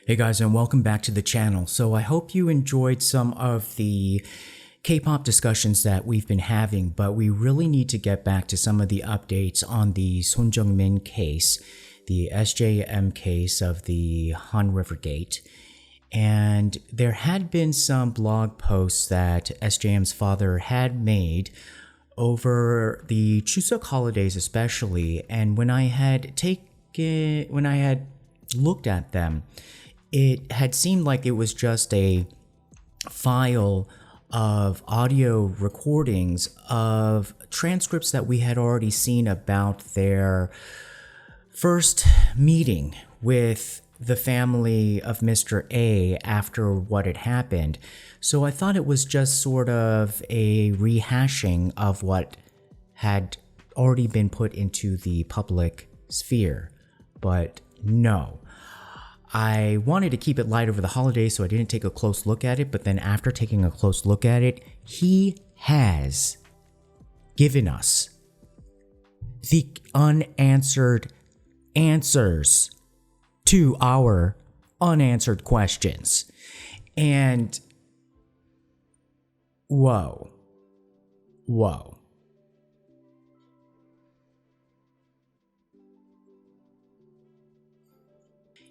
Hey guys, and welcome back to the channel. So I hope you enjoyed some of the K-pop discussions that we've been having, but we really need to get back to some of the updates on the Son Jung Min case, the SJM case of the Han Rivergate. And there had been some blog posts that SJM's father had made over the Chuseok holidays especially, and when I had looked at them, it had seemed like it was just a file of audio recordings of transcripts that we had already seen about their first meeting with the family of Mr. A after what had happened. So I thought it was just sort of a rehashing of what had already been put into the public sphere. But no. I wanted to keep it light over the holidays, so I didn't take a close look at it, but then after taking a close look at it, he has given us the unanswered answers to our unanswered questions. And whoa.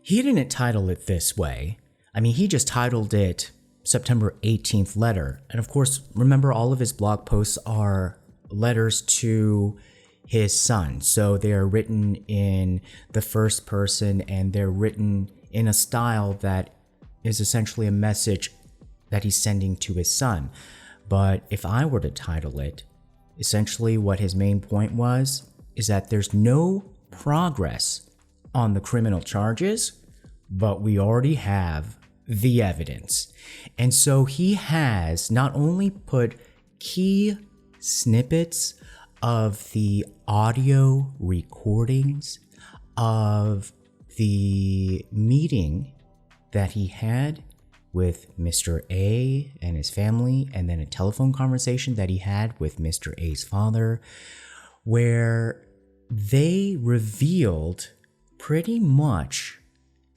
He didn't title it this way. I mean, he just titled it September 18th letter. And of course, remember all of his blog posts are letters to his son. So they are written in the first person and they're written in a style that is essentially a message that he's sending to his son. But if I were to title it, essentially what his main point was is that there's no progress on the criminal charges, but we already have the evidence. And so he has not only put key snippets of the audio recordings of the meeting that he had with Mr. A and his family, and then a telephone conversation that he had with Mr. A's father, where they revealed pretty much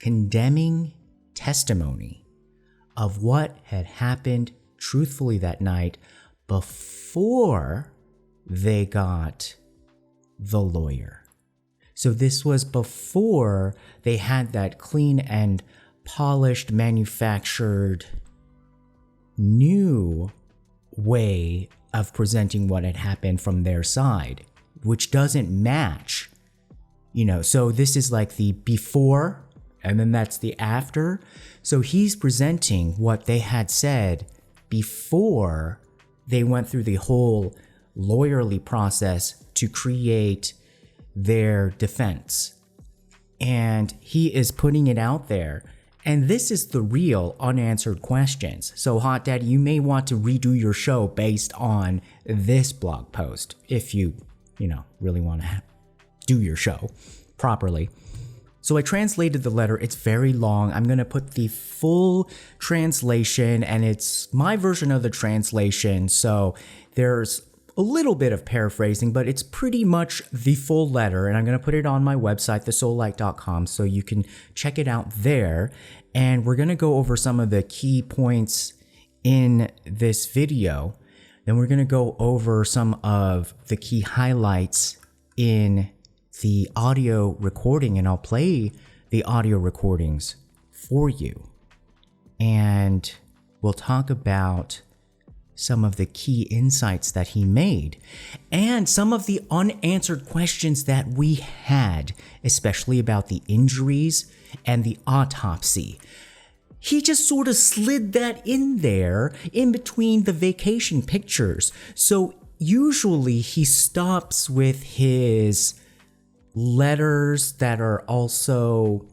condemning testimony of what had happened truthfully that night before they got the lawyer. So this was before they had that clean and polished, manufactured, new way of presenting what had happened from their side, which doesn't match. So this is like the before, and then that's the after. So he's presenting what they had said before they went through the whole lawyerly process to create their defense. And he is putting it out there. And this is the real unanswered questions. So Hot Daddy, you may want to redo your show based on this blog post if you really want to do your show properly. So I translated the letter. It's very long. I'm going to put the full translation, and it's my version of the translation. So there's a little bit of paraphrasing, but it's pretty much the full letter. And I'm going to put it on my website, thesoulite.com, so you can check it out there. And we're going to go over some of the key points in this video. Then we're going to go over some of the key highlights in the audio recording, and I'll play the audio recordings for you. And we'll talk about some of the key insights that he made and some of the unanswered questions that we had, especially about the injuries and the autopsy. He just sort of slid that in there in between the vacation pictures. So usually he stops with his letters that are also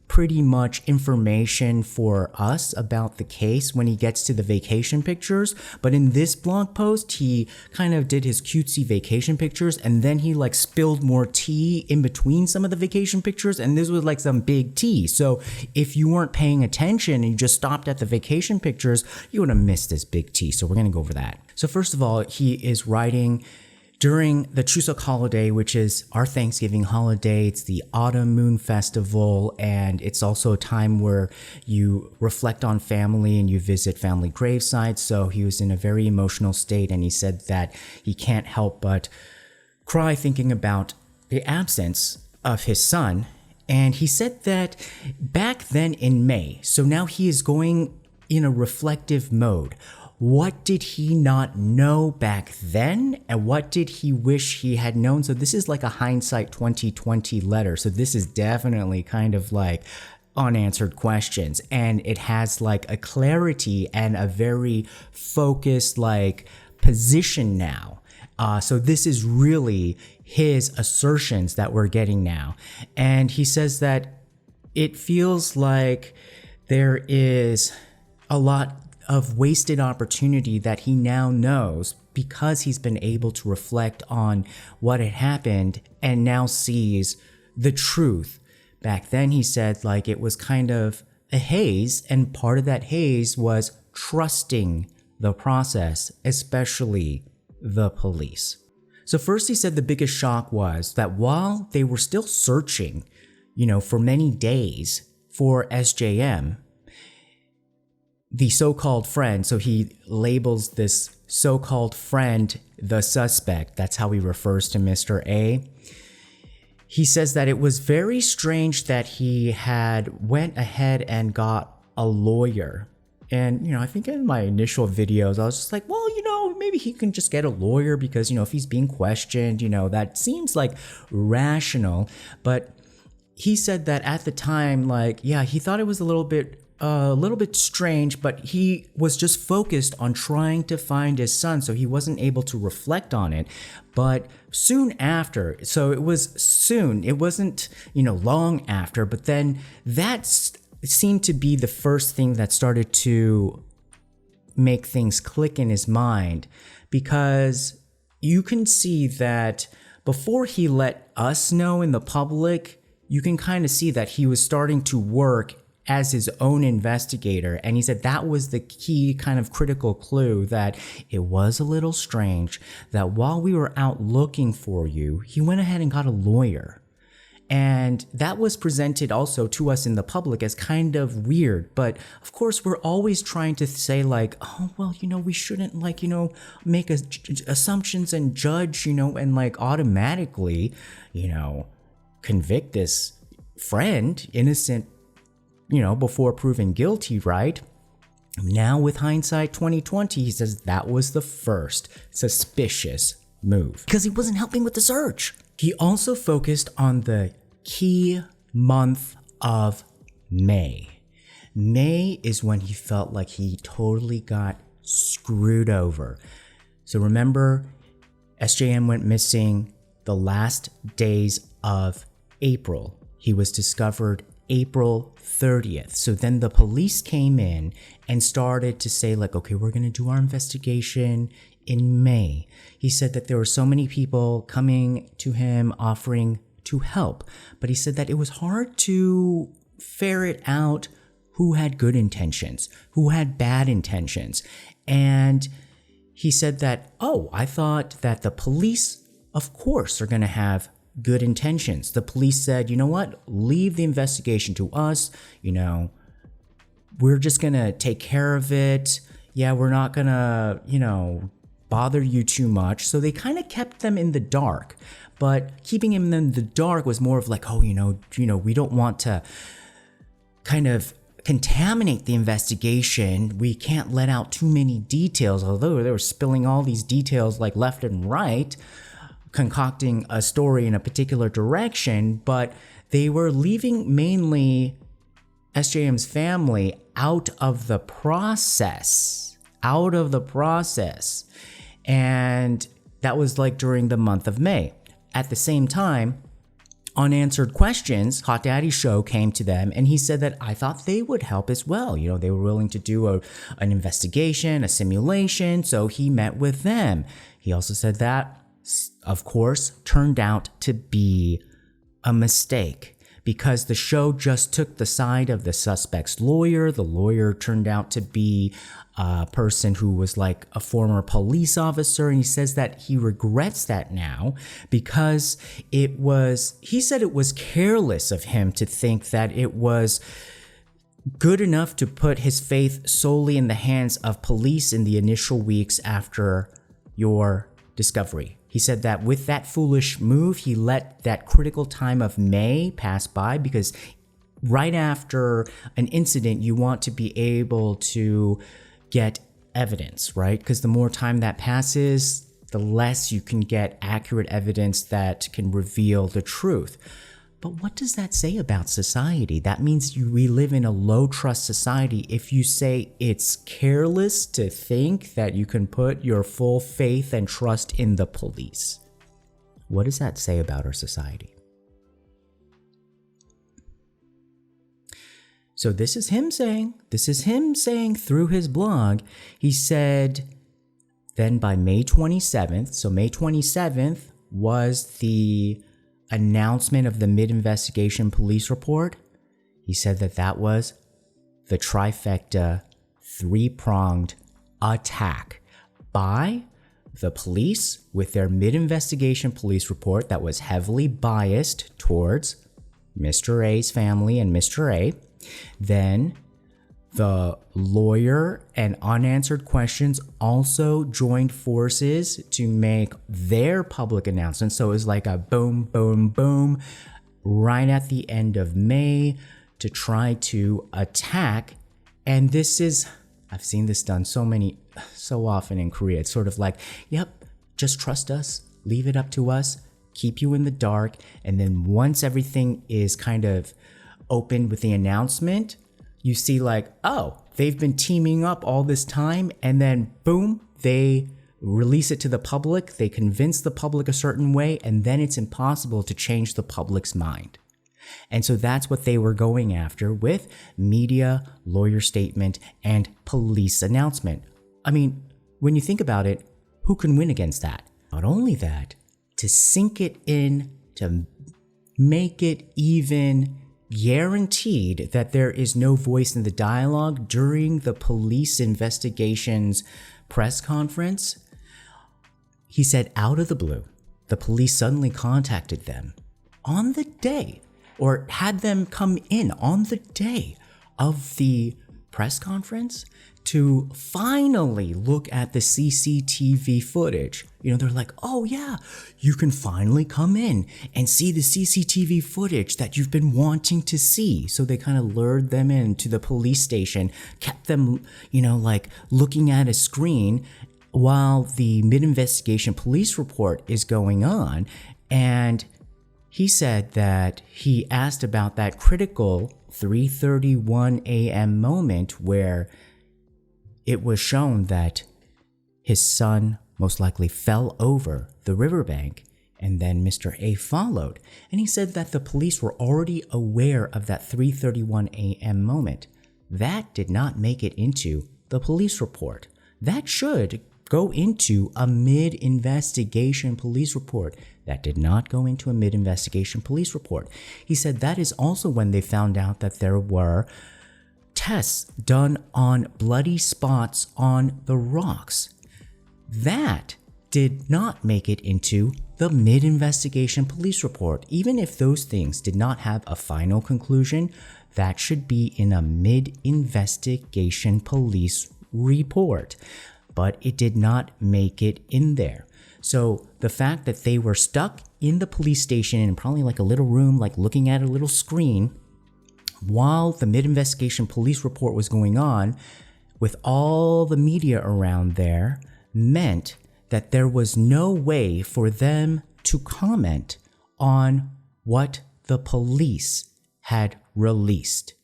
pretty much information for us about the case when he gets to the vacation pictures. But in this blog post, he kind of did his cutesy vacation pictures, and then he like spilled more tea in between some of the vacation pictures, and this was like some big tea. So if you weren't paying attention and you just stopped at the vacation pictures, you would have missed this big tea. So we're going to go over that. So first of all, he is writing during the Chuseok holiday, which is our Thanksgiving holiday. It's the Autumn Moon Festival, and it's also a time where you reflect on family and you visit family gravesites. So he was in a very emotional state, and he said that he can't help but cry thinking about the absence of his son. And he said that back then in May, so now he is going in a reflective mode. What did he not know back then? And what did he wish he had known? So this is like a hindsight 2020 letter. So this is definitely kind of like unanswered questions. And it has like a clarity and a very focused like position now. So this is really his assertions that we're getting now. And he says that it feels like there is a lot of wasted opportunity that he now knows because he's been able to reflect on what had happened and now sees the truth. Back then, he said, like, it was kind of a haze, and part of that haze was trusting the process, especially the police. So first, he said the biggest shock was that while they were still searching, for many days for SJM, the so-called friend, so he labels this so-called friend the suspect. That's how he refers to Mr. A. He says that it was very strange that he had went ahead and got a lawyer. And, I think in my initial videos, I was just like, well, maybe he can just get a lawyer because, if he's being questioned, that seems like rational. But he said that at the time, he thought it was a little bit strange, but he was just focused on trying to find his son, so he wasn't able to reflect on it. But soon after, so it was soon, it wasn't, long after, but then that seemed to be the first thing that started to make things click in his mind, because you can see that before he let us know in the public, you can kind of see that he was starting to work as his own investigator. And he said that was the key kind of critical clue, that it was a little strange that while we were out looking for you, he went ahead and got a lawyer. And that was presented also to us in the public as kind of weird. But of course, we're always trying to say like, oh, well, we shouldn't make assumptions and judge, and automatically, convict this friend, innocent, before proven guilty, right? Now with hindsight 2020, he says that was the first suspicious move because he wasn't helping with the search. He also focused on the key month of May. May is when he felt like he totally got screwed over. So remember, SJM went missing the last days of April. He was discovered April 30th. So then the police came in and started to say okay, we're going to do our investigation in May. He said that there were so many people coming to him offering to help, but he said that it was hard to ferret out who had good intentions, who had bad intentions. And he said that, I thought that the police, of course, are going to have good intentions. The police said, you know what, leave the investigation to us. We're just going to take care of it. Yeah, we're not going to, bother you too much. So they kind of kept them in the dark. But keeping him in the dark was more of we don't want to kind of contaminate the investigation. We can't let out too many details, although they were spilling all these details left and right, concocting a story in a particular direction, but they were leaving mainly SJM's family out of the process. And that was during the month of May. At the same time, Unanswered Questions, Hot Daddy's show, came to them, and he said that I thought they would help as well. They were willing to do an investigation, a simulation, so he met with them. He also said that, of course, turned out to be a mistake, because the show just took the side of the suspect's lawyer. The lawyer turned out to be a person who was like a former police officer, and he says that he regrets that now because he said it was careless of him to think that it was good enough to put his faith solely in the hands of police in the initial weeks after your discovery. He said that with that foolish move, he let that critical time of May pass by, because right after an incident, you want to be able to get evidence, right? Because the more time that passes, the less you can get accurate evidence that can reveal the truth. But what does that say about society? That means we live in a low trust society if you say it's careless to think that you can put your full faith and trust in the police. What does that say about our society? So this is him saying through his blog, he said, then by May 27th, so May 27th was the announcement of the mid-investigation police report. He said that that was the trifecta, three-pronged attack by the police with their mid-investigation police report that was heavily biased towards Mr. A's family and Mr. A. Then the lawyer and unanswered questions also joined forces to make their public announcement. So it was like a boom, boom, boom right at the end of May to try to attack. And this is, I've seen this done so often in Korea. It's sort of like, yep, just trust us, leave it up to us, keep you in the dark. And then once everything is kind of open with the announcement, you see like, oh, they've been teaming up all this time, and then boom, they release it to the public, they convince the public a certain way, and then it's impossible to change the public's mind. And so that's what they were going after with media, lawyer statement, and police announcement. I mean, when you think about it, who can win against that? Not only that, to sink it in, to make it even guaranteed that there is no voice in the dialogue during the police investigations press conference. He said out of the blue, the police suddenly contacted them on the day, or had them come in on the day of the press conference to finally look at the CCTV footage. You know, they're like, oh yeah, you can finally come in and see the CCTV footage that you've been wanting to see. So they kind of lured them into the police station, kept them, you know, like looking at a screen while the mid-investigation police report is going on. And he said that he asked about that critical 3:31 a.m. moment where it was shown that his son most likely fell over the riverbank, and then Mr. A followed. And he said that the police were already aware of that 3:31 a.m. moment. That did not make it into the police report. That should go into a mid-investigation police report. That did not go into a mid-investigation police report. He said that is also when they found out that there were tests done on bloody spots on the rocks. That did not make it into the mid-investigation police report. Even if those things did not have a final conclusion, that should be in a mid-investigation police report. But it did not make it in there. So the fact that they were stuck in the police station in probably like a little room, like looking at a little screen, while the mid-investigation police report was going on, with all the media around there, meant that there was no way for them to comment on what the police had released.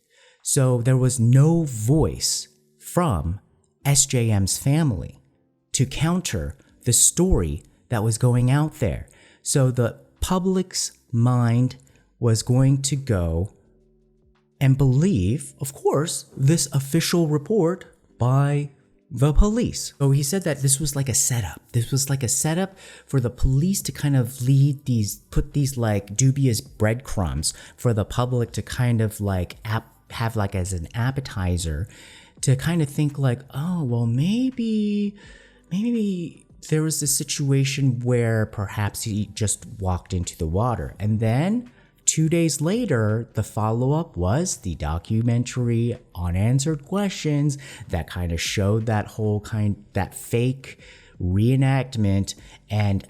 So there was no voice from SJM's family to counter the story that was going out there. So the public's mind was going to go and believe, of course, this official report by the police. So he said that this was like a setup. This was like a setup for the police to kind of put these like dubious breadcrumbs for the public to kind of like have like as an appetizer to kind of think like, oh, well, maybe there was this situation where perhaps he just walked into the water. And then 2 days later, the follow-up was the documentary Unanswered Questions that kind of showed that fake reenactment and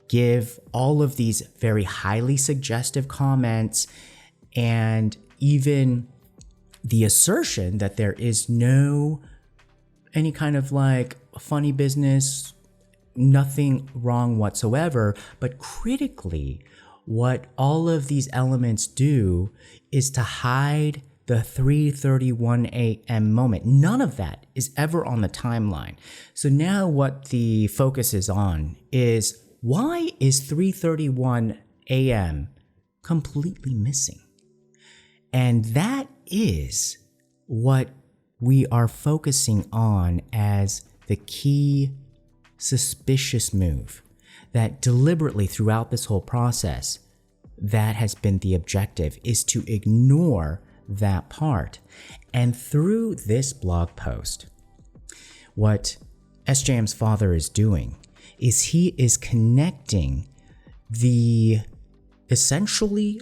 give all of these very highly suggestive comments and even the assertion that there is no any kind of like funny business, nothing wrong whatsoever, but critically, what all of these elements do is to hide the 3:31 a.m. moment. None of that is ever on the timeline. So now what the focus is on is, why is 3:31 a.m. completely missing? And that is what we are focusing on as the key suspicious move. That deliberately throughout this whole process, that has been the objective, is to ignore that part. And through this blog post, what SJM's father is doing is he is connecting the essentially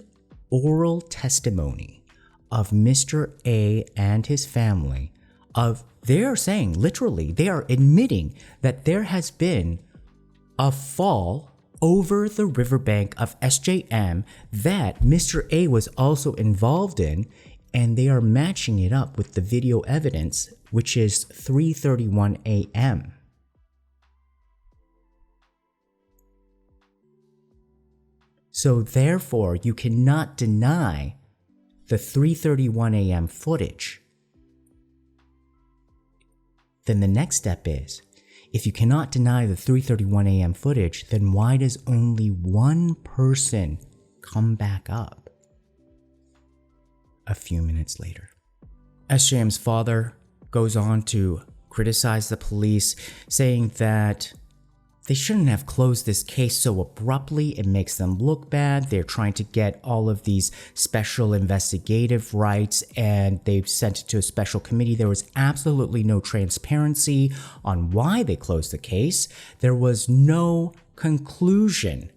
oral testimony of Mr. A and his family they are saying, literally, they are admitting that there has been a fall over the riverbank of SJM that Mr. A was also involved in, and they are matching it up with the video evidence, which is 3:31 a.m. So therefore, you cannot deny the 3:31 a.m. footage. Then the next step is, if you cannot deny the 3:31 a.m. footage, then why does only one person come back up a few minutes later? SJM's father goes on to criticize the police, saying that they shouldn't have closed this case so abruptly. It makes them look bad. They're trying to get all of these special investigative rights and they've sent it to a special committee. There was absolutely no transparency on why they closed the case. There was no conclusion.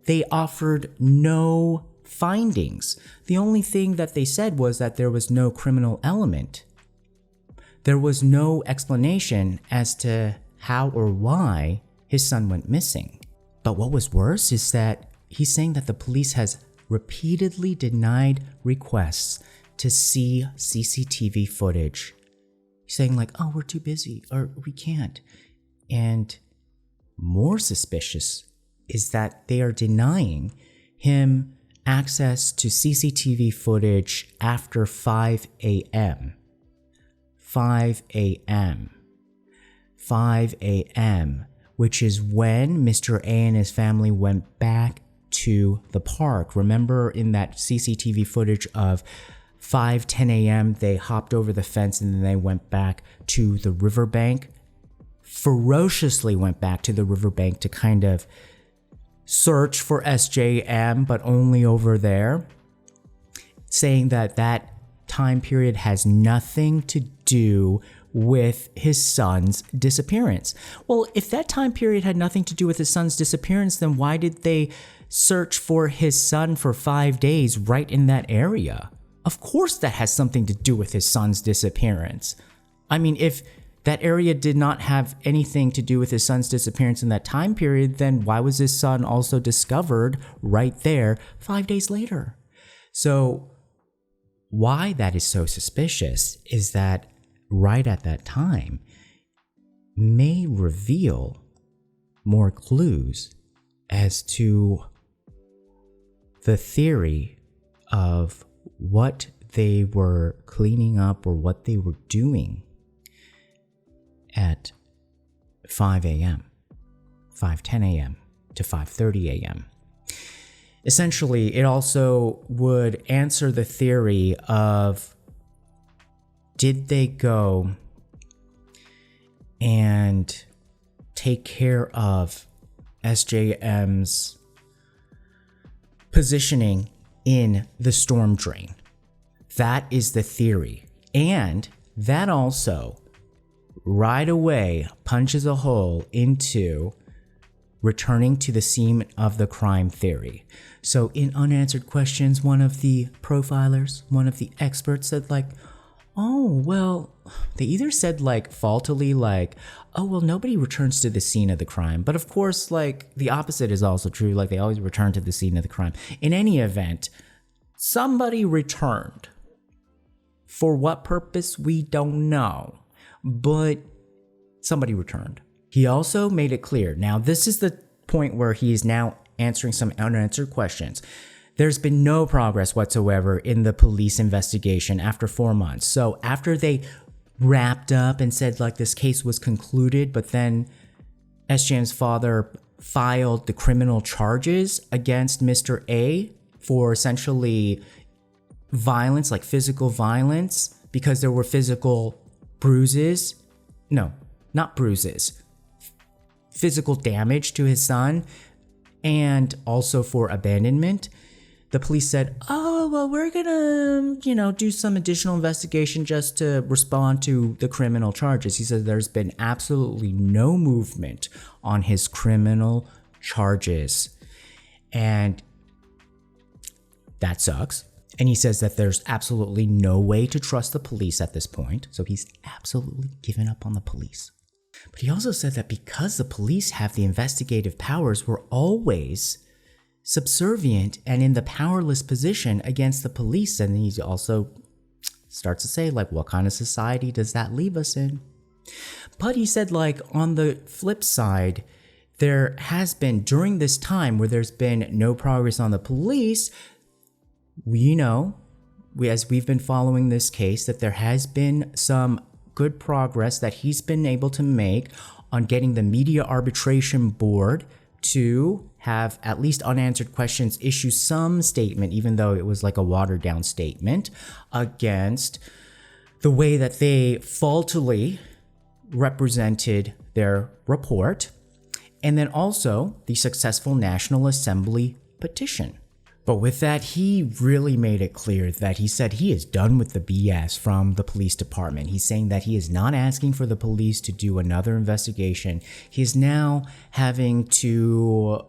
They offered no findings. The only thing that they said was that there was no criminal element. There was no explanation as to how or why his son went missing. But what was worse is that he's saying that the police has repeatedly denied requests to see CCTV footage. He's saying like, oh, we're too busy, or we can't. And more suspicious is that they are denying him access to CCTV footage after 5 a.m. 5 a.m. 5 a.m., which is when Mr. A and his family went back to the park. Remember in that CCTV footage of 5:10 a.m., they hopped over the fence and then they went back to the riverbank, ferociously went back to the riverbank to kind of search for SJM, but only over there, saying that that time period has nothing to do with his son's disappearance. Well, if that time period had nothing to do with his son's disappearance, then why did they search for his son for 5 days right in that area? Of course that has something to do with his son's disappearance. I mean, if that area did not have anything to do with his son's disappearance in that time period, then why was his son also discovered right there 5 days later? So why that is so suspicious is that right at that time may reveal more clues as to the theory of what they were cleaning up or what they were doing at 5 a.m., 5:10 a.m. to 5:30 a.m. Essentially, it also would answer the theory of, did they go and take care of SJM's positioning in the storm drain. That is the theory. And that also right away punches a hole into returning to the scene of the crime theory. So in unanswered questions, one of the profilers, one of the experts said like, oh, well, they either said like faultily like, oh, well, nobody returns to the scene of the crime. But of course, like the opposite is also true. Like they always return to the scene of the crime. In any event, somebody returned. For what purpose, we don't know. But somebody returned. He also made it clear. Now, this is the point where he is now answering some unanswered questions. There's been no progress whatsoever in the police investigation after 4 months. So after they wrapped up and said like this case was concluded, but then SJM's father filed the criminal charges against Mr. A for essentially violence, like physical violence, because there were physical bruises. No, not bruises. Physical damage to his son, and also for abandonment. The police said, oh, well, we're gonna, do some additional investigation just to respond to the criminal charges. He said there's been absolutely no movement on his criminal charges. And that sucks. And he says that there's absolutely no way to trust the police at this point. So he's absolutely given up on the police. But he also said that because the police have the investigative powers, we're always subservient and in the powerless position against the police. And he also starts to say, like, what kind of society does that leave us in? But he said, like, on the flip side, there has been, during this time where there's been no progress on the police, as we've been following this case, that there has been some good progress that he's been able to make on getting the Media Arbitration Board to have at least unanswered questions issue some statement, even though it was like a watered down statement, against the way that they faultily represented their report, and then also the successful National Assembly petition. But with that, he really made it clear that he said he is done with the BS from the police department. He's saying that he is not asking for the police to do another investigation. He is now having to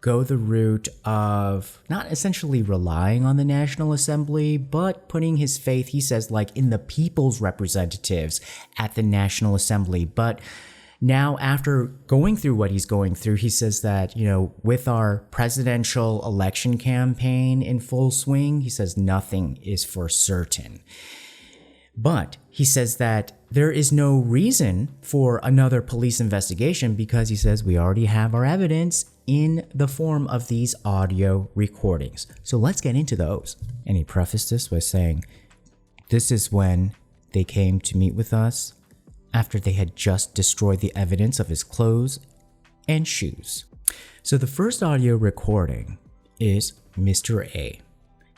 go the route of not essentially relying on the National Assembly, but putting his faith, he says, like in the people's representatives at the National Assembly. But now, after going through what he's going through, he says that, with our presidential election campaign in full swing, he says nothing is for certain. But he says that there is no reason for another police investigation because he says we already have our evidence in the form of these audio recordings. So let's get into those. And he prefaced this by saying, this is when they came to meet with us, after they had just destroyed the evidence of his clothes and shoes. So the first audio recording is Mr. A.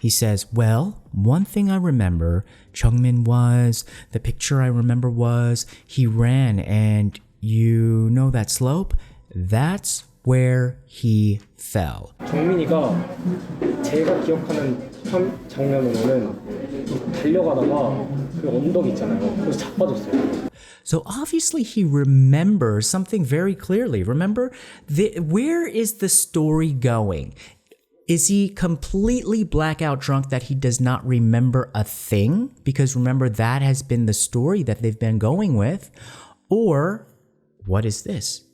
He says, well, one thing I remember, Jung Min the picture I remember was, he ran and that slope? That's where he fell. 정민이가 제가 기억하는 장면으로는 달려가다가 그 언덕 있잖아요. 그래서 자빠졌어요. So obviously he remembers something very clearly. Remember, where is the story going? Is he completely blackout drunk that he does not remember a thing? Because remember, that has been the story that they've been going with. Or what is this?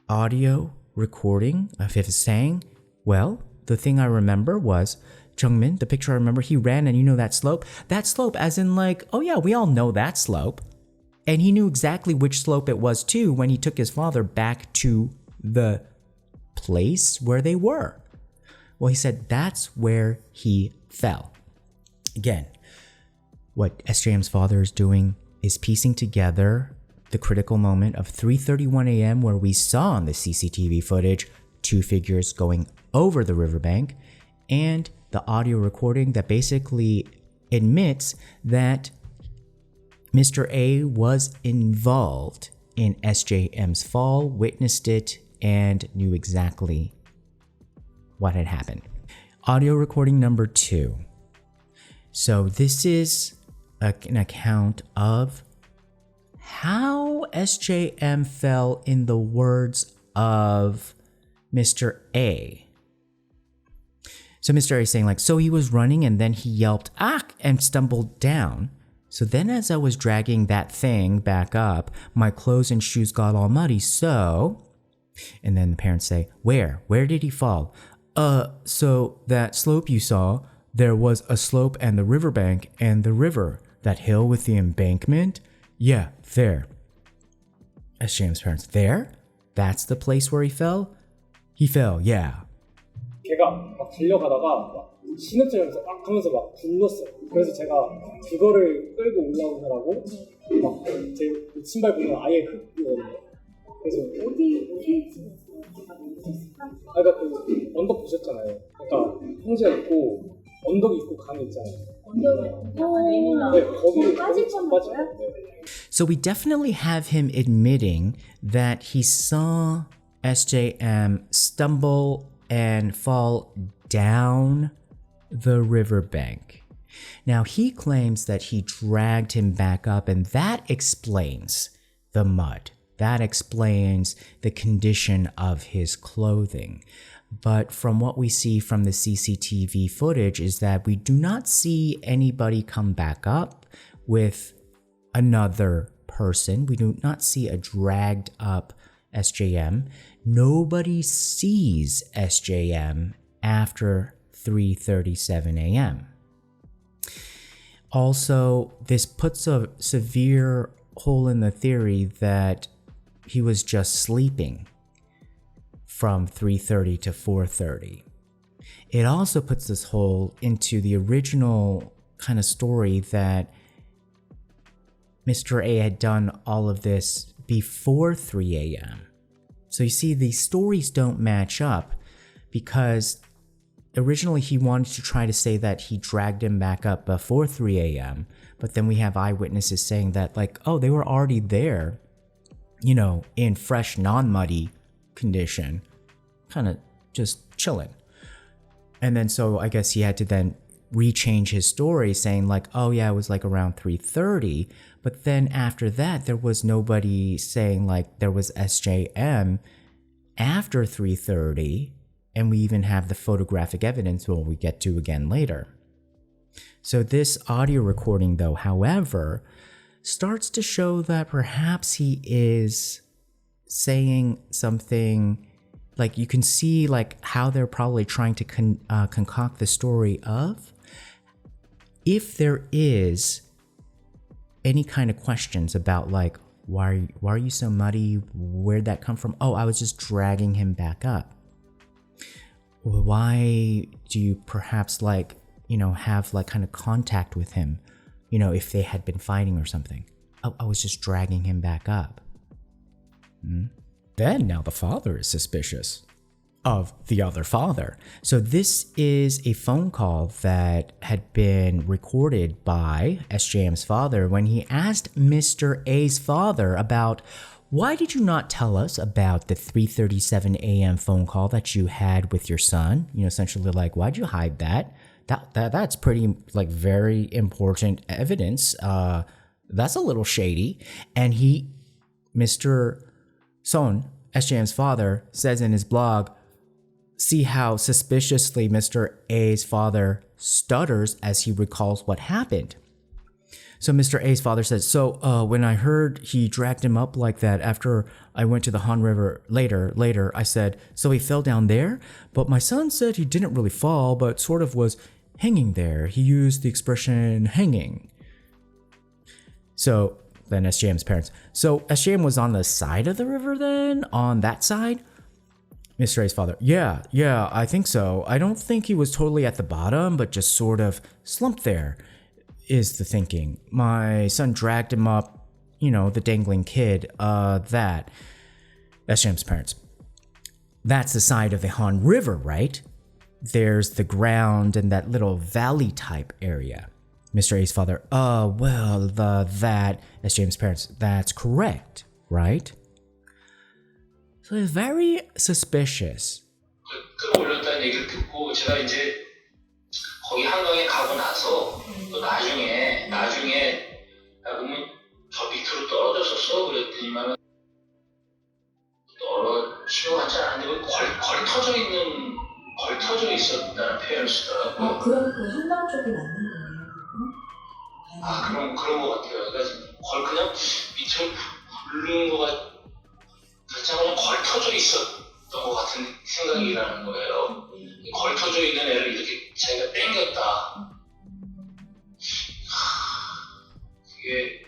Audio recording of him saying, well, the thing I remember was Jung Min, the picture I remember, he ran and that slope? That slope as in like, oh yeah, we all know that slope. And he knew exactly which slope it was too when he took his father back to the place where they were. Well, he said that's where he fell. Again, what SJM's father is doing is piecing together the critical moment of 3:31 a.m. where we saw on the CCTV footage two figures going over the riverbank, and the audio recording that basically admits that Mr. A was involved in SJM's fall, witnessed it, and knew exactly what had happened. Audio recording number 2. So this is an account of how SJM fell, in the words of Mr. A. So Mr. A is saying like, so he was running and then he yelped, ah, and stumbled down. So then as I was dragging that thing back up, my clothes and shoes got all muddy, so... And then the parents say, where? Where did he fall? So that slope you saw, there was a slope and the riverbank and the river. That hill with the embankment? Yeah, there. SJM's parents, there? That's the place where he fell? He fell, yeah. 걔가 막 달려가다가 막 신호등에서 막 하면서 막 불렀어요. 그래서 제가 그거를 끌고 올라오느라고 막 제 신발 보면 아예 흙이거든요. 그래서 어디 그러니까 그 언덕 보셨잖아요. 그러니까 형제가 있고 언덕이 있고 강이 있잖아요. 네, 거기 빠질 거예요? So we definitely have him admitting that he saw SJM stumble and fall down the riverbank. Now he claims that he dragged him back up, and that explains the mud. That explains the condition of his clothing. But from what we see from the CCTV footage is that we do not see anybody come back up with another person. We do not see a dragged up SJM. Nobody sees SJM after 3:37 a.m. Also, this puts a severe hole in the theory that he was just sleeping from 3:30 to 4:30. It also puts this hole into the original kind of story that Mr. A had done all of this before 3 a.m. So you see, these stories don't match up because originally he wanted to try to say that he dragged him back up before 3 a.m. But then we have eyewitnesses saying that like, oh, they were already there, you know, in fresh, non-muddy condition, kind of just chilling. And then so I guess he had to then rechange his story saying like, oh yeah, it was like around 3:30. But then after that, there was nobody saying like there was SJM after 3:30. And we even have the photographic evidence we get to again later. So this audio recording though, however, starts to show that perhaps he is saying something, like you can see like how they're probably trying to concoct the story of, if there is any kind of questions about like, why are you so muddy? Where'd that come from? Oh, I was just dragging him back up. Why do you perhaps like, you know, have like kind of contact with him, you know, if they had been fighting or something? Oh, I was just dragging him back up. Then now the father is suspicious of the other father. So this is a phone call that had been recorded by SJM's father when he asked Mr. A's father about, why did you not tell us about the 3:37 a.m. phone call that you had with your son? You know, essentially like, why'd you hide that? That's pretty like very important evidence. That's a little shady. And Mr. Son, SJM's father, says in his blog, see how suspiciously Mr. A's father stutters as he recalls what happened. So Mr. A's father says, so when I heard he dragged him up like that after I went to the Han River later, I said, so he fell down there? But my son said he didn't really fall, but sort of was hanging there. He used the expression hanging. So then SJM's parents, so SJM was on the side of the river then? On that side? Mr. A's father, yeah, I think so. I don't think he was totally at the bottom, but just sort of slumped there. Is the thinking. My son dragged him up, you know, the dangling kid, that. SJM's parents. That's the side of the Han River, right? There's the ground and that little valley type area. Mr. A's father, well, that. SJM's parents, that's correct. right? So it's very suspicious. 글을 올렸다는 얘기를 듣고 제가 이제 거기 한강에 가고 나서 또 나중에 보면 저 밑으로 떨어졌었어 그랬더니만 떨어지지 않았는데 걸터져 있었다는 표현을 쓰더라고요. 그럼 그 한강 쪽이 맞는 거예요? 그런 것 같아요. 그러니까 그냥 밑으로 굴른 거 같지 않아 그냥 걸터져 있었던 것 같은 생각이라는 거예요. 걸터져 있는 애를 이렇게 자기가 땡겼다. 그게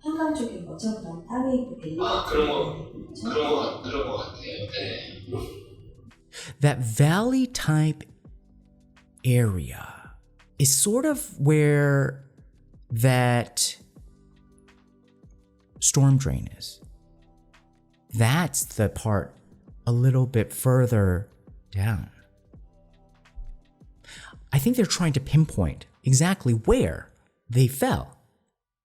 한강 쪽인 거죠? 그럼 땅에 있고 그런 거 같아요. 네. That valley type area is sort of where that storm drain is. That's the part a little bit further down. I think they're trying to pinpoint exactly where they fell.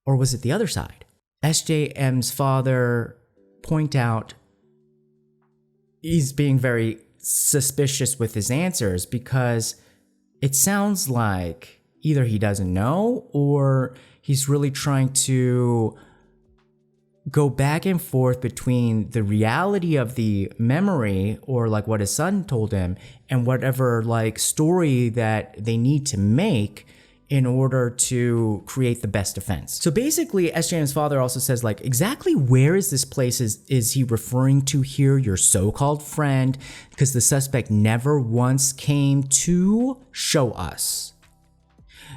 Or was it the other side? SJM's father point out he's being very suspicious with his answers because it sounds like either he doesn't know or he's really trying to go back and forth between the reality of the memory or like what his son told him and whatever like story that they need to make in order to create the best defense. So basically, SJM's father also says like, exactly where is this place is he referring to here, your so-called friend? Because the suspect never once came to show us.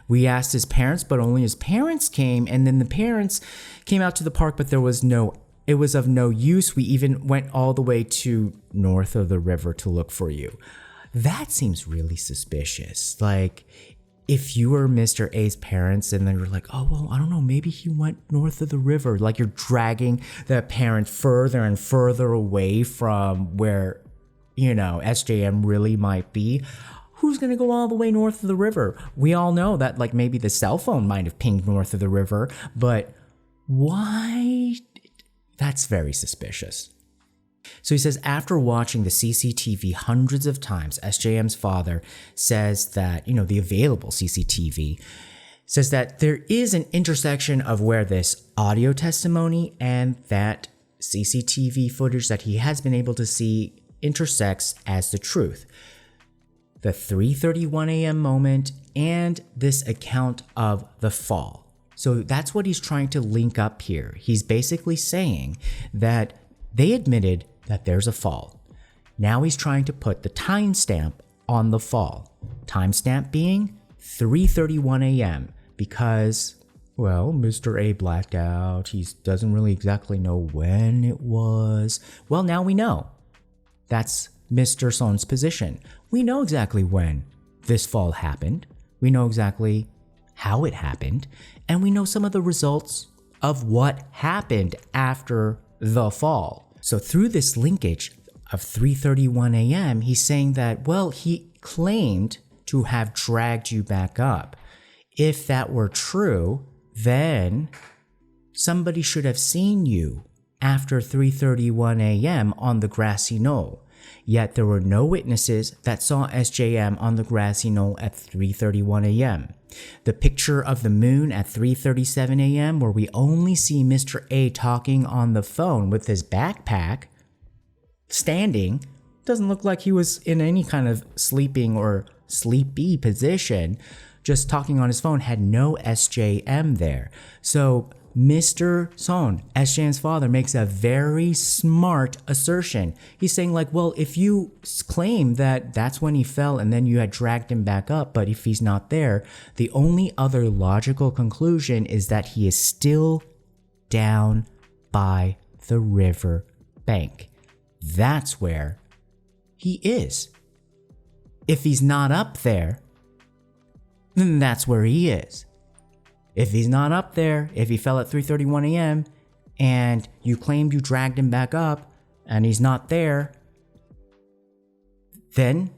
We asked his parents, but only his parents came, and then the parents came out to the park, but it was of no use. We even went all the way to north of the river to look for you. That seems really suspicious. Like, if you were Mr. A's parents and then you're like, oh, well, I don't know, maybe he went north of the river. Like you're dragging the parent further and further away from where, SJM really might be. Who's going to go all the way north of the river? We all know that like maybe the cell phone might have pinged north of the river, but why? That's very suspicious. So he says, after watching the CCTV hundreds of times, SJM's father says that, the available CCTV says that there is an intersection of where this audio testimony and that CCTV footage that he has been able to see intersects as the truth. The 3:31 a.m. moment and this account of the fall. So that's what he's trying to link up here. He's basically saying that they admitted that there's a fall. Now he's trying to put the timestamp on the fall. Timestamp being 3:31 a.m. because, well, Mr. A blacked out. He doesn't really exactly know when it was. Well, now we know. That's Mr. Son's position. We know exactly when this fall happened. We know exactly how it happened. And we know some of the results of what happened after the fall. So through this linkage of 3:31 a.m., he's saying that, well, he claimed to have dragged you back up. If that were true, then somebody should have seen you after 3:31 a.m. on the grassy knoll. Yet there were no witnesses that saw SJM on the grassy knoll at 3:31 a.m. The picture of the moon at 3:37 a.m. where we only see Mr. A talking on the phone with his backpack, standing, doesn't look like he was in any kind of sleeping or sleepy position, just talking on his phone, had no SJM there. So Mr. Son, SJM's father, makes a very smart assertion. He's saying like, well, if you claim that that's when he fell and then you had dragged him back up, but if he's not there, the only other logical conclusion is that he is still down by the river bank. That's where he is. If he's not up there, then that's where he is. If he's not up there, if he fell at 3:31 a.m. and you claimed you dragged him back up and he's not there, then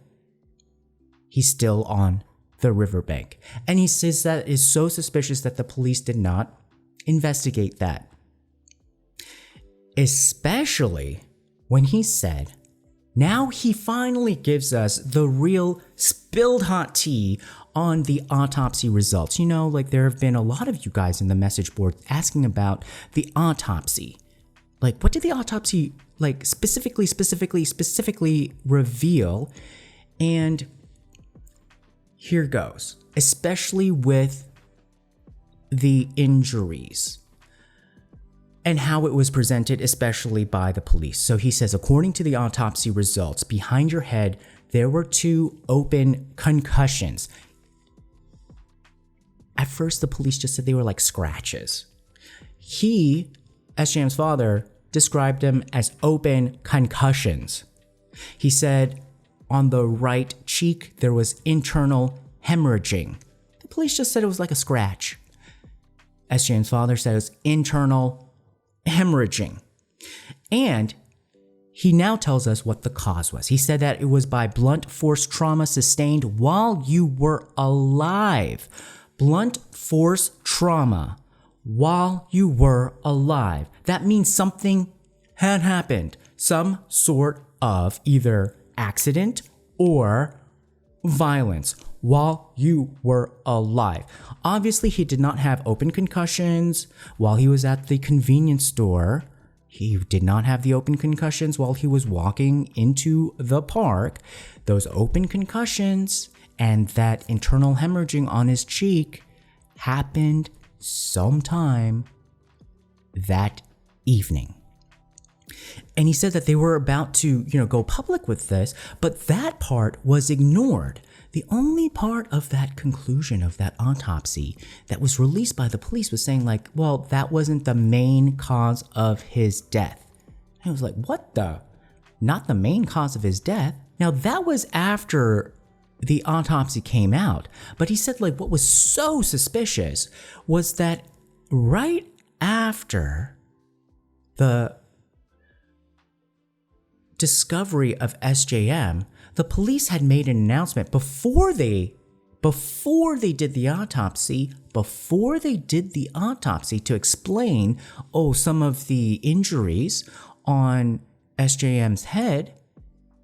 he's still on the riverbank. And he says that is so suspicious that the police did not investigate that. Especially when he said, now he finally gives us the real spilled hot tea on the autopsy results. You know, like there have been a lot of you guys in the message board asking about the autopsy. Like, what did the autopsy like specifically reveal? And here goes, especially with the injuries and how it was presented, especially by the police. So he says, according to the autopsy results, behind your head, there were 2 open concussions. At first, the police just said they were like scratches. He, SJM's father, described them as open concussions. He said on the right cheek, there was internal hemorrhaging. The police just said it was like a scratch. SJM's father said it was internal hemorrhaging. And he now tells us what the cause was. He said that it was by blunt force trauma sustained while you were alive. Blunt force trauma while you were alive. That means something had happened. Some sort of either accident or violence while you were alive. Obviously, he did not have open concussions while he was at the convenience store. He did not have the open concussions while he was walking into the park. Those open concussions and that internal hemorrhaging on his cheek happened sometime that evening. And he said that they were about to, go public with this, but that part was ignored. The only part of that conclusion of that autopsy that was released by the police was saying like, well, that wasn't the main cause of his death. And I was like, what the? Not the main cause of his death? Now that was after the autopsy came out, but he said like what was so suspicious was that right after the discovery of SJM, the police had made an announcement before they did the autopsy to explain, some of the injuries on SJM's head.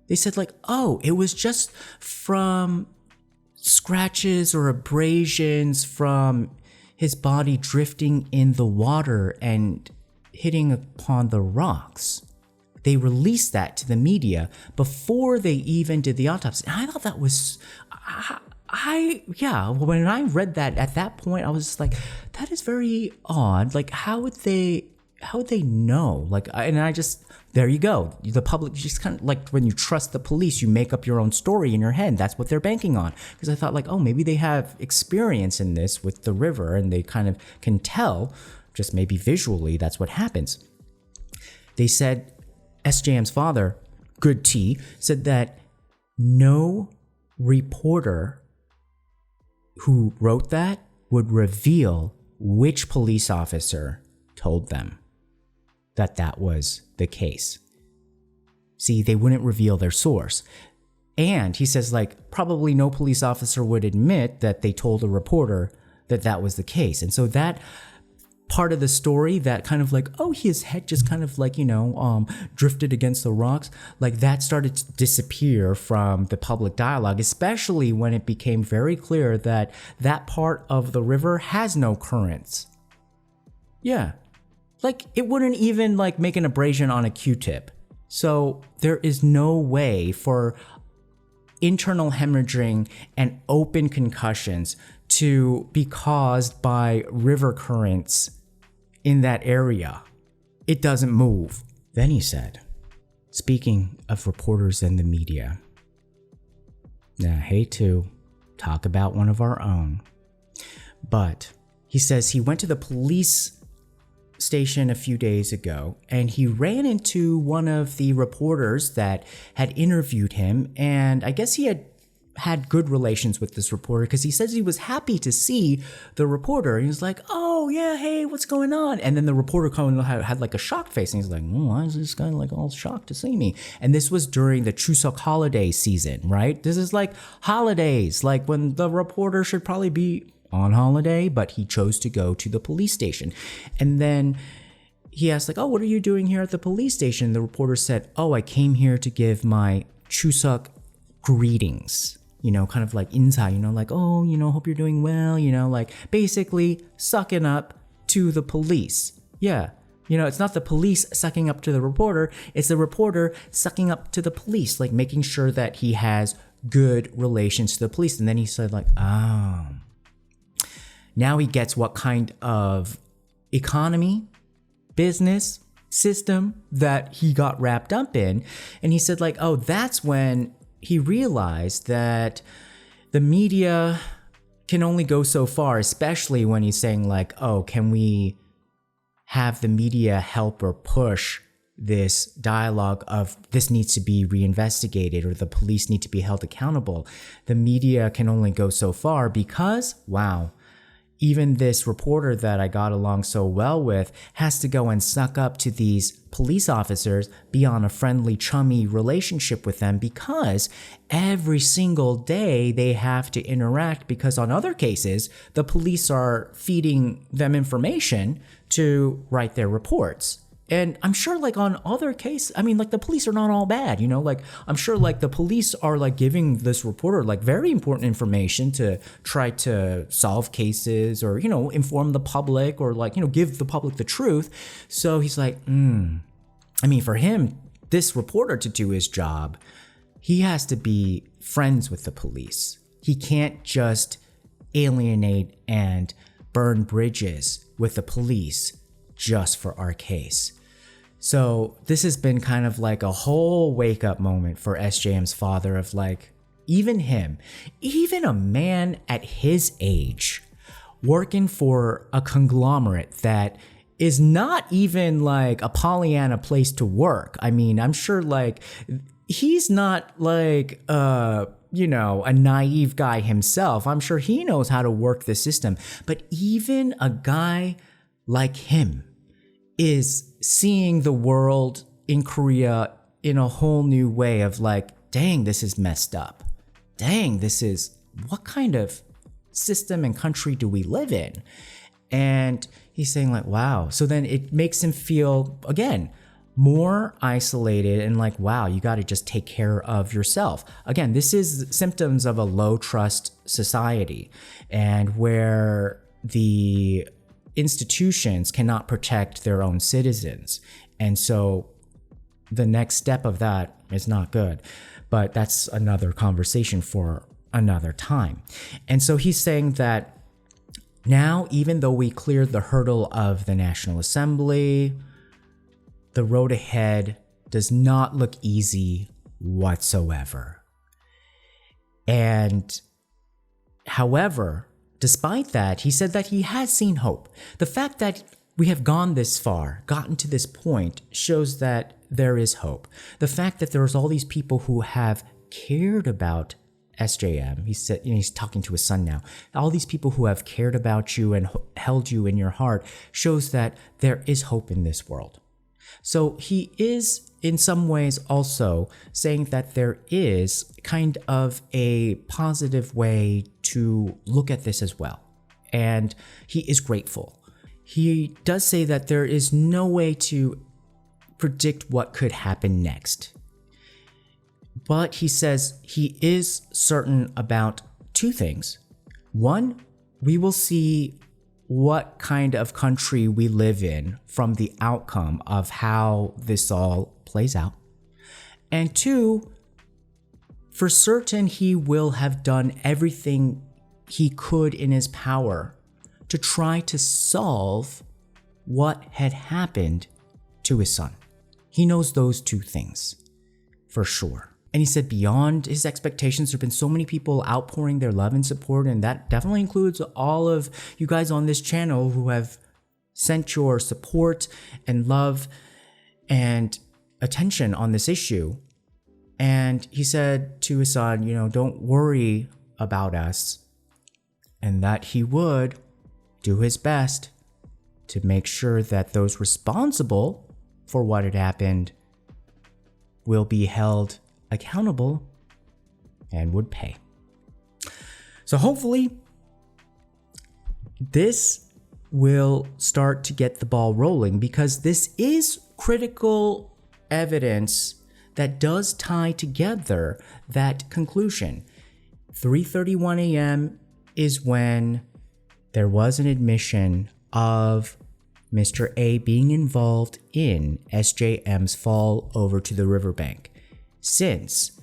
They said like, it was just from scratches or abrasions from his body drifting in the water and hitting upon the rocks. They released that to the media before they even did the autopsy. And I thought that was, when I read that at that point, I was just like, that is very odd. Like, how would they know? Like, there you go. The public just kind of like when you trust the police, you make up your own story in your head. That's what they're banking on. Because I thought like, maybe they have experience in this with the river and they kind of can tell, just maybe visually, that's what happens. They said, SJM's father, Good T, said that no reporter who wrote that would reveal which police officer told them that that was the case. See, they wouldn't reveal their source. And he says like probably no police officer would admit that they told a reporter that that was the case. And so that part of the story that kind of like, his head just kind of like, drifted against the rocks, like that started to disappear from the public dialogue, especially when it became very clear that that part of the river has no currents. Yeah. Like it wouldn't even like make an abrasion on a Q-tip. So there is no way for internal hemorrhaging and open concussions to be caused by river currents in that area. It doesn't move. Then he said, speaking of reporters and the media, now I hate to talk about one of our own, but he says he went to the police station a few days ago and he ran into one of the reporters that had interviewed him, and I guess he had good relations with this reporter because he says he was happy to see the reporter. He was like, hey, what's going on? And then the reporter had like a shocked face and he's like, why is this guy like all shocked to see me? And this was during the Chuseok holiday season, right? This is like holidays, like when the reporter should probably be on holiday, but he chose to go to the police station. And then he asked like, oh, what are you doing here at the police station? The reporter said, oh, I came here to give my Chuseok greetings. Kind of like insa, like, oh, hope you're doing well, like basically sucking up to the police. Yeah. It's not the police sucking up to the reporter, it's the reporter sucking up to the police, like making sure that he has good relations to the police. And then he said like, oh, now he gets what kind of economy, business, system that he got wrapped up in. And he said like, oh, that's when he realized that the media can only go so far, especially when he's saying like, oh, can we have the media help or push this dialogue of this needs to be reinvestigated or the police need to be held accountable. The media can only go so far because, wow, even this reporter that I got along so well with has to go and suck up to these police officers, be on a friendly, chummy relationship with them because every single day they have to interact because on other cases, the police are feeding them information to write their reports. And I'm sure like on other cases, I mean, like the police are not all bad, like I'm sure like the police are like giving this reporter like very important information to try to solve cases or, inform the public or like, give the public the truth. So he's like, I mean, for him, this reporter to do his job, he has to be friends with the police. He can't just alienate and burn bridges with the police just for our case. So this has been kind of like a whole wake up moment for SJM's father of like, even him, even a man at his age working for a conglomerate that is not even like a Pollyanna place to work. I mean, I'm sure like he's not like, a naive guy himself. I'm sure he knows how to work the system. But even a guy like him is seeing the world in Korea in a whole new way of like, dang, this is messed up. Dang, what kind of system and country do we live in? And he's saying like, wow. So then it makes him feel, again, more isolated and like, wow, you got to just take care of yourself. Again, this is symptoms of a low trust society and where the institutions cannot protect their own citizens. And so the next step of that is not good, but that's another conversation for another time. And so he's saying that now, even though we cleared the hurdle of the National Assembly, the road ahead does not look easy whatsoever. And however, despite that, he said that he has seen hope. The fact that we have gone this far, gotten to this point, shows that there is hope. The fact that there's all these people who have cared about SJM, he said, he's talking to his son now, all these people who have cared about you and held you in your heart shows that there is hope in this world. So he is in some ways also saying that there is kind of a positive way to look at this as well. And he is grateful. He does say that there is no way to predict what could happen next. But he says he is certain about two things. One, we will see what kind of country we live in from the outcome of how this all plays out. And two, for certain he will have done everything he could in his power to try to solve what had happened to his son. He knows those two things for sure. And he said beyond his expectations, there have been so many people outpouring their love and support, and that definitely includes all of you guys on this channel who have sent your support and love and attention on this issue. And he said to his son, don't worry about us, and that he would do his best to make sure that those responsible for what had happened will be held accountable and would pay. So hopefully this will start to get the ball rolling, because this is critical evidence that does tie together that conclusion. 3:31 a.m. is when there was an admission of Mr. A being involved in SJM's fall over to the riverbank. Since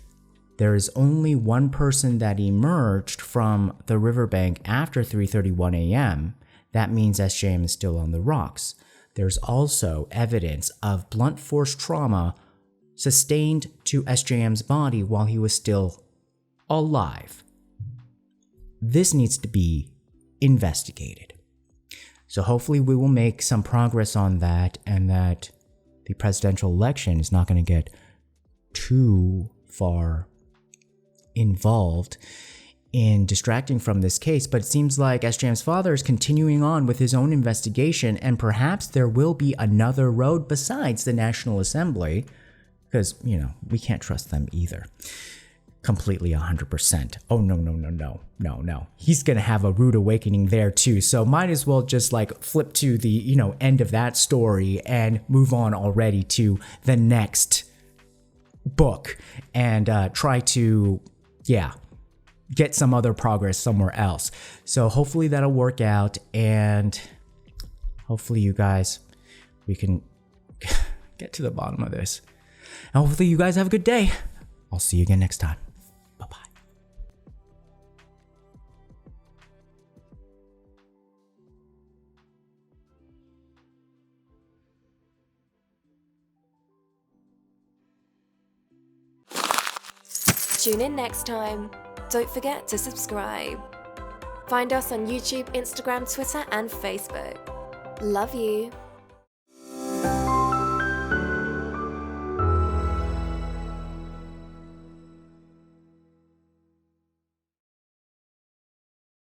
there is only one person that emerged from the riverbank after 3:31 a.m., that means SJM is still on the rocks. There's also evidence of blunt force trauma sustained to SJM's body while he was still alive. This needs to be investigated. So hopefully we will make some progress on that, and that the presidential election is not going to get too far involved in distracting from this case. But it seems like SJM's father is continuing on with his own investigation, and perhaps there will be another road besides the National Assembly, because, we can't trust them either completely 100%. Oh, no. He's going to have a rude awakening there too. So might as well just flip to the, end of that story and move on already to the next book and try to, get some other progress somewhere else. So hopefully that'll work out, and hopefully you guys, we can get to the bottom of this. And hopefully you guys have a good day. I'll see you again next time. Bye-bye. Tune in next time. Don't forget to subscribe. Find us on YouTube, Instagram, Twitter, and Facebook. Love you.